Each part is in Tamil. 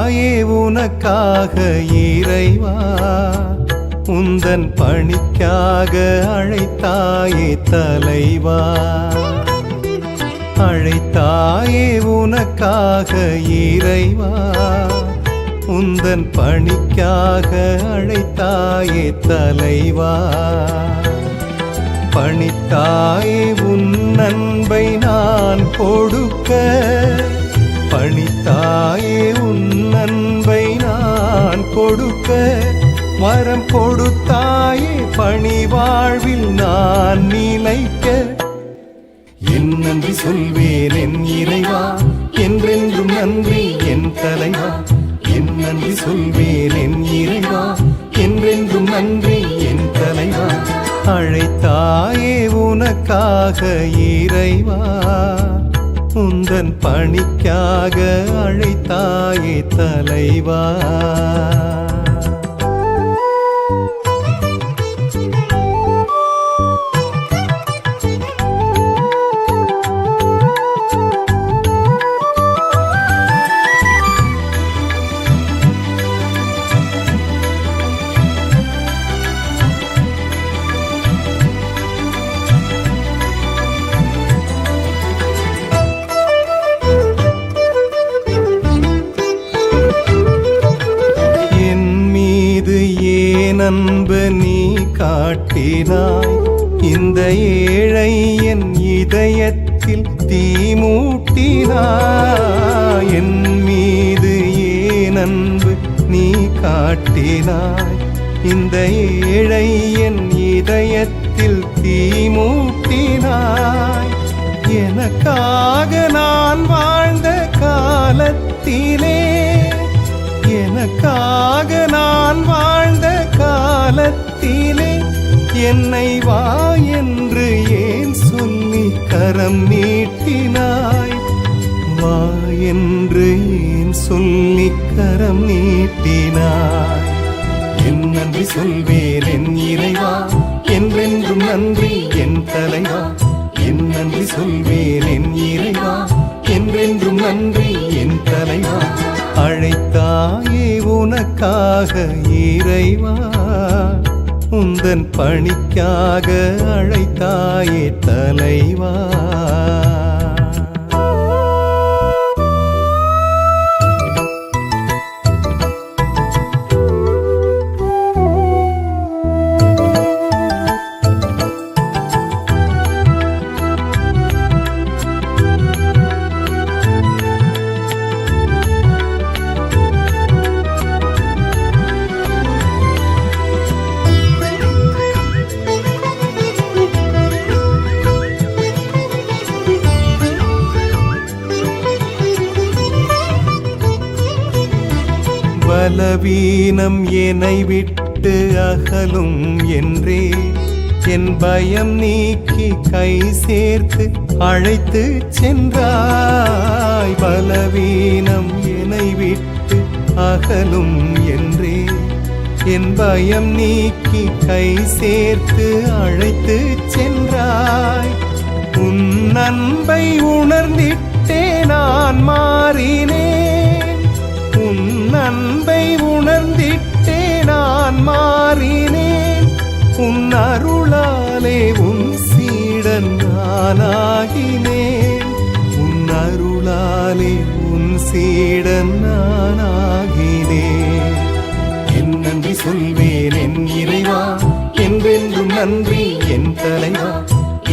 அழைத்தாயே உனக்காக இறைவா, உந்தன் பணிக்காக அழைத்தாயே தலைவா. அழைத்தாயே உனக்காக இறைவா, உந்தன் பணிக்காக அழைத்தாயே தலைவா. பணித்தாயே உன் அன்பை நான் கொடுக்க, பணித்தாயே உன் அன்பை நான் கொடுக்க, வரம் கொடுத்தாயே பணி வாழ்வில் நான் நிலைக்க. என் நன்றி சொல்வேன் என் இறைவா, என்றென்றும் நன்றி என் தலைவா. என் நன்றி சொல்வேன் என் இறைவா, என்றென்றும் நன்றி என் தலைவா. அழைத்தாயே உனக்காக இறைவா, உந்தன் பணிக்காக அழைத்தாயே தலைவா. அன்பு நீ காட்டினாய், இந்த ஏழை என் இதயத்தில் தீ மூட்டினாய். என் மீது ஏன் அன்பு நீ காட்டினாய், இந்த ஏழை என் இதயத்தில் தீ மூட்டினாய். எனக்காக நான் வாழ்ந்த காலத்திலே, எனக்காக நான் வாழ்ந்த காலத்திலே, என்னை வா என்று ஏன் சொல்லி கரம் நீட்டினாய். வா என்று ஏன் சொல்லி கரம் நீட்டினாய். என் நன்றி சொல்வேன் என் இறைவா, என்றென்றும் நன்றி என் தலைவா. என் நன்றி சொல்வேன் என் இறைவா, என்றென்றும் நன்றி என் தலைவா. அழைத்தாயே உனக்காக இறைவா, உந்தன் பணிக்காக அழைத்தாயே தலைவா. பலவீனம் என்னை விட்டு அகலும் என்றே, என் பயம் நீக்கி கை சேர்த்து அழைத்து சென்றாய். பலவீனம் என்னை விட்டு அகலும் என்றே, என் பயம் நீக்கி கை சேர்த்து அழைத்து சென்றாய். உன் அன்பை உணர்ந்திட்டே நான் மாறினேன், உன் அன்பை உணர்ந்திட்டே நான் மாறினேன். உன் அருளாலே உன் சீடன் நானாகினேன், உன் அருளாலே உன் சீடன் நானாகினேன். என் நன்றி சொல்வேன் என் இறைவா, என்றென்றும் நன்றி என் தலைவா.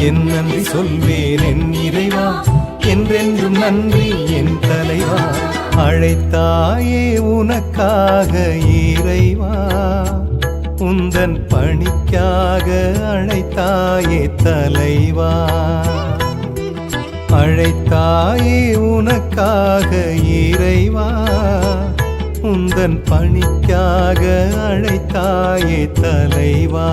என் நன்றி சொல்வேன் என் இறைவா, என்றென்றும் நன்றி என் தலைவா. அழைத்தாயே உனக்காக இறைவா, உந்தன் பணிக்காக அழைத்தாயே தலைவா. அழைத்தாயே உனக்காக இறைவா, உந்தன் பணிக்காக அழைத்தாயே தலைவா.